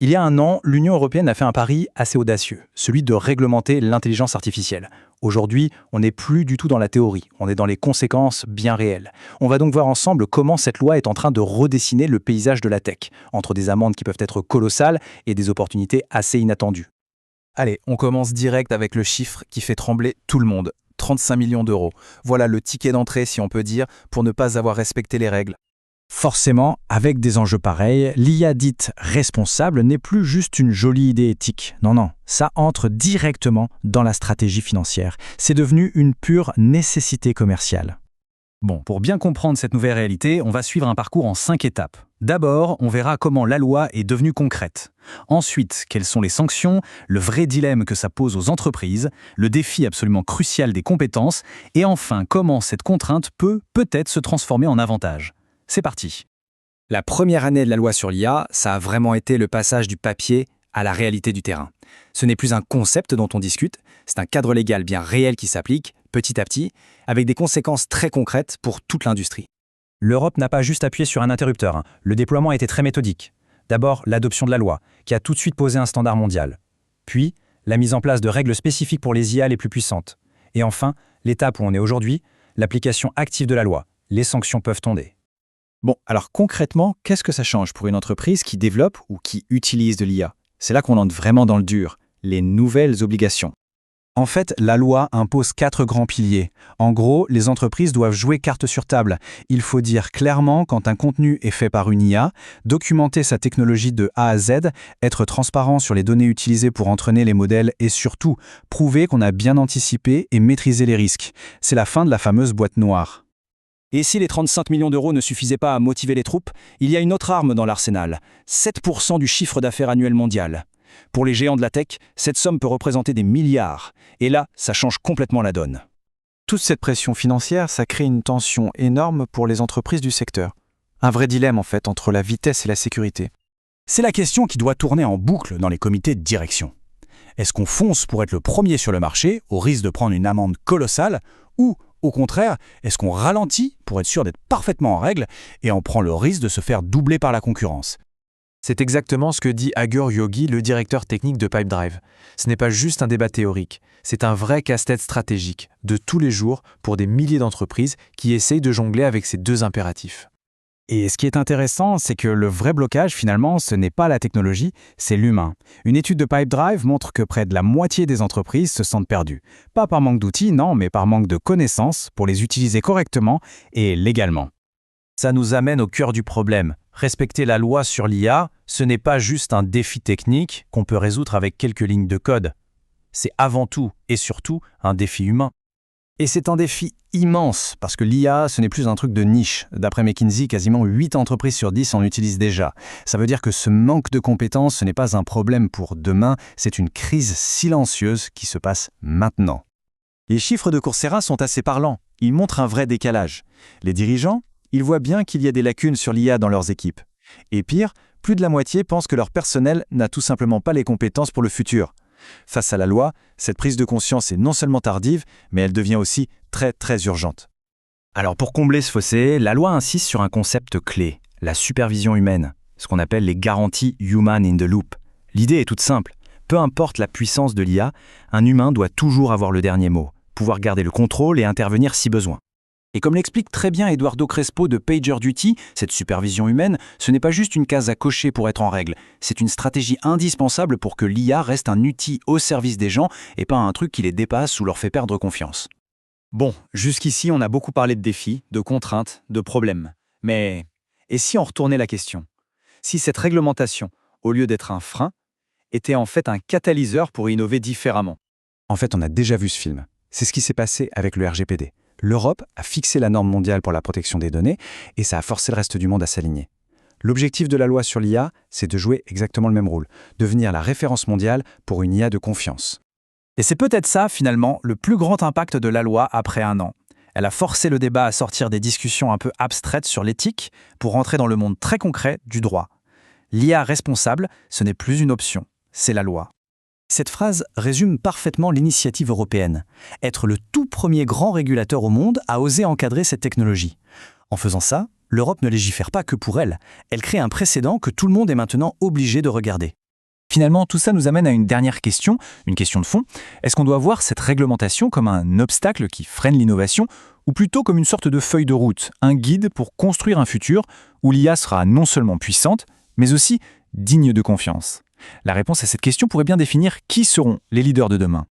Il y a un an, l'Union européenne a fait un pari assez audacieux, celui de réglementer l'intelligence artificielle. Aujourd'hui, on n'est plus du tout dans la théorie, on est dans les conséquences bien réelles. On va donc voir ensemble comment cette loi est en train de redessiner le paysage de la tech, entre des amendes qui peuvent être colossales et des opportunités assez inattendues. Allez, on commence direct avec le chiffre qui fait trembler tout le monde. 35 millions d'euros. Voilà le ticket d'entrée, si on peut dire, pour ne pas avoir respecté les règles. Forcément, avec des enjeux pareils, l'IA dite responsable n'est plus juste une jolie idée éthique. Non, non, ça entre directement dans la stratégie financière. C'est devenu une pure nécessité commerciale. Bon, pour bien comprendre cette nouvelle réalité, on va suivre un parcours en 5 étapes. D'abord, on verra comment la loi est devenue concrète. Ensuite, quelles sont les sanctions, le vrai dilemme que ça pose aux entreprises, le défi absolument crucial des compétences, et enfin, comment cette contrainte peut peut-être se transformer en avantage. C'est parti. La première année de la loi sur l'IA, ça a vraiment été le passage du papier à la réalité du terrain. Ce n'est plus un concept dont on discute, c'est un cadre légal bien réel qui s'applique, petit à petit, avec des conséquences très concrètes pour toute l'industrie. L'Europe n'a pas juste appuyé sur un interrupteur. Le déploiement a été très méthodique. D'abord, l'adoption de la loi, qui a tout de suite posé un standard mondial. Puis, la mise en place de règles spécifiques pour les IA les plus puissantes. Et enfin, l'étape où on est aujourd'hui, l'application active de la loi. Les sanctions peuvent tomber. Bon, alors concrètement, qu'est-ce que ça change pour une entreprise qui développe ou qui utilise de l'IA? C'est là qu'on entre vraiment dans le dur, les nouvelles obligations. En fait, la loi impose 4 grands piliers. En gros, les entreprises doivent jouer carte sur table. Il faut dire clairement quand un contenu est fait par une IA, documenter sa technologie de A à Z, être transparent sur les données utilisées pour entraîner les modèles et surtout, prouver qu'on a bien anticipé et maîtrisé les risques. C'est la fin de la fameuse boîte noire. Et si les 35 millions d'euros ne suffisaient pas à motiver les troupes, il y a une autre arme dans l'arsenal, 7% du chiffre d'affaires annuel mondial. Pour les géants de la tech, cette somme peut représenter des milliards. Et là, ça change complètement la donne. Toute cette pression financière, ça crée une tension énorme pour les entreprises du secteur. Un vrai dilemme en fait entre la vitesse et la sécurité. C'est la question qui doit tourner en boucle dans les comités de direction. Est-ce qu'on fonce pour être le premier sur le marché, au risque de prendre une amende colossale, ou, au contraire, est-ce qu'on ralentit pour être sûr d'être parfaitement en règle et en prend le risque de se faire doubler par la concurrence? C'est exactement ce que dit Agur Yogi, le directeur technique de Pipedrive. Ce n'est pas juste un débat théorique, c'est un vrai casse-tête stratégique, de tous les jours, pour des milliers d'entreprises qui essayent de jongler avec ces deux impératifs. Et ce qui est intéressant, c'est que le vrai blocage, finalement, ce n'est pas la technologie, c'est l'humain. Une étude de Pipedrive montre que près de la moitié des entreprises se sentent perdues. Pas par manque d'outils, non, mais par manque de connaissances pour les utiliser correctement et légalement. Ça nous amène au cœur du problème. Respecter la loi sur l'IA, ce n'est pas juste un défi technique qu'on peut résoudre avec quelques lignes de code. C'est avant tout et surtout un défi humain. Et c'est un défi immense, parce que l'IA, ce n'est plus un truc de niche. D'après McKinsey, quasiment 8 entreprises sur 10 en utilisent déjà. Ça veut dire que ce manque de compétences, ce n'est pas un problème pour demain, c'est une crise silencieuse qui se passe maintenant. Les chiffres de Coursera sont assez parlants. Ils montrent un vrai décalage. Les dirigeants, ils voient bien qu'il y a des lacunes sur l'IA dans leurs équipes. Et pire, plus de la moitié pensent que leur personnel n'a tout simplement pas les compétences pour le futur. Face à la loi, cette prise de conscience est non seulement tardive, mais elle devient aussi très très urgente. Alors pour combler ce fossé, la loi insiste sur un concept clé, la supervision humaine, ce qu'on appelle les garanties human in the loop. L'idée est toute simple, peu importe la puissance de l'IA, un humain doit toujours avoir le dernier mot, pouvoir garder le contrôle et intervenir si besoin. Et comme l'explique très bien Eduardo Crespo de PagerDuty, cette supervision humaine, ce n'est pas juste une case à cocher pour être en règle, c'est une stratégie indispensable pour que l'IA reste un outil au service des gens et pas un truc qui les dépasse ou leur fait perdre confiance. Bon, jusqu'ici, on a beaucoup parlé de défis, de contraintes, de problèmes. Mais, et si on retournait la question? Si cette réglementation, au lieu d'être un frein, était en fait un catalyseur pour innover différemment? En fait, on a déjà vu ce film. C'est ce qui s'est passé avec le RGPD. L'Europe a fixé la norme mondiale pour la protection des données et ça a forcé le reste du monde à s'aligner. L'objectif de la loi sur l'IA, c'est de jouer exactement le même rôle, devenir la référence mondiale pour une IA de confiance. Et c'est peut-être ça, finalement, le plus grand impact de la loi après un an. Elle a forcé le débat à sortir des discussions un peu abstraites sur l'éthique pour rentrer dans le monde très concret du droit. L'IA responsable, ce n'est plus une option, c'est la loi. Cette phrase résume parfaitement l'initiative européenne. Être le tout premier grand régulateur au monde à oser encadrer cette technologie. En faisant ça, l'Europe ne légifère pas que pour elle. Elle crée un précédent que tout le monde est maintenant obligé de regarder. finalement, tout ça nous amène à une dernière question, une question de fond. Est-ce qu'on doit voir cette réglementation comme un obstacle qui freine l'innovation, ou plutôt comme une sorte de feuille de route, un guide pour construire un futur où l'IA sera non seulement puissante, mais aussi digne de confiance? La réponse à cette question pourrait bien définir qui seront les leaders de demain.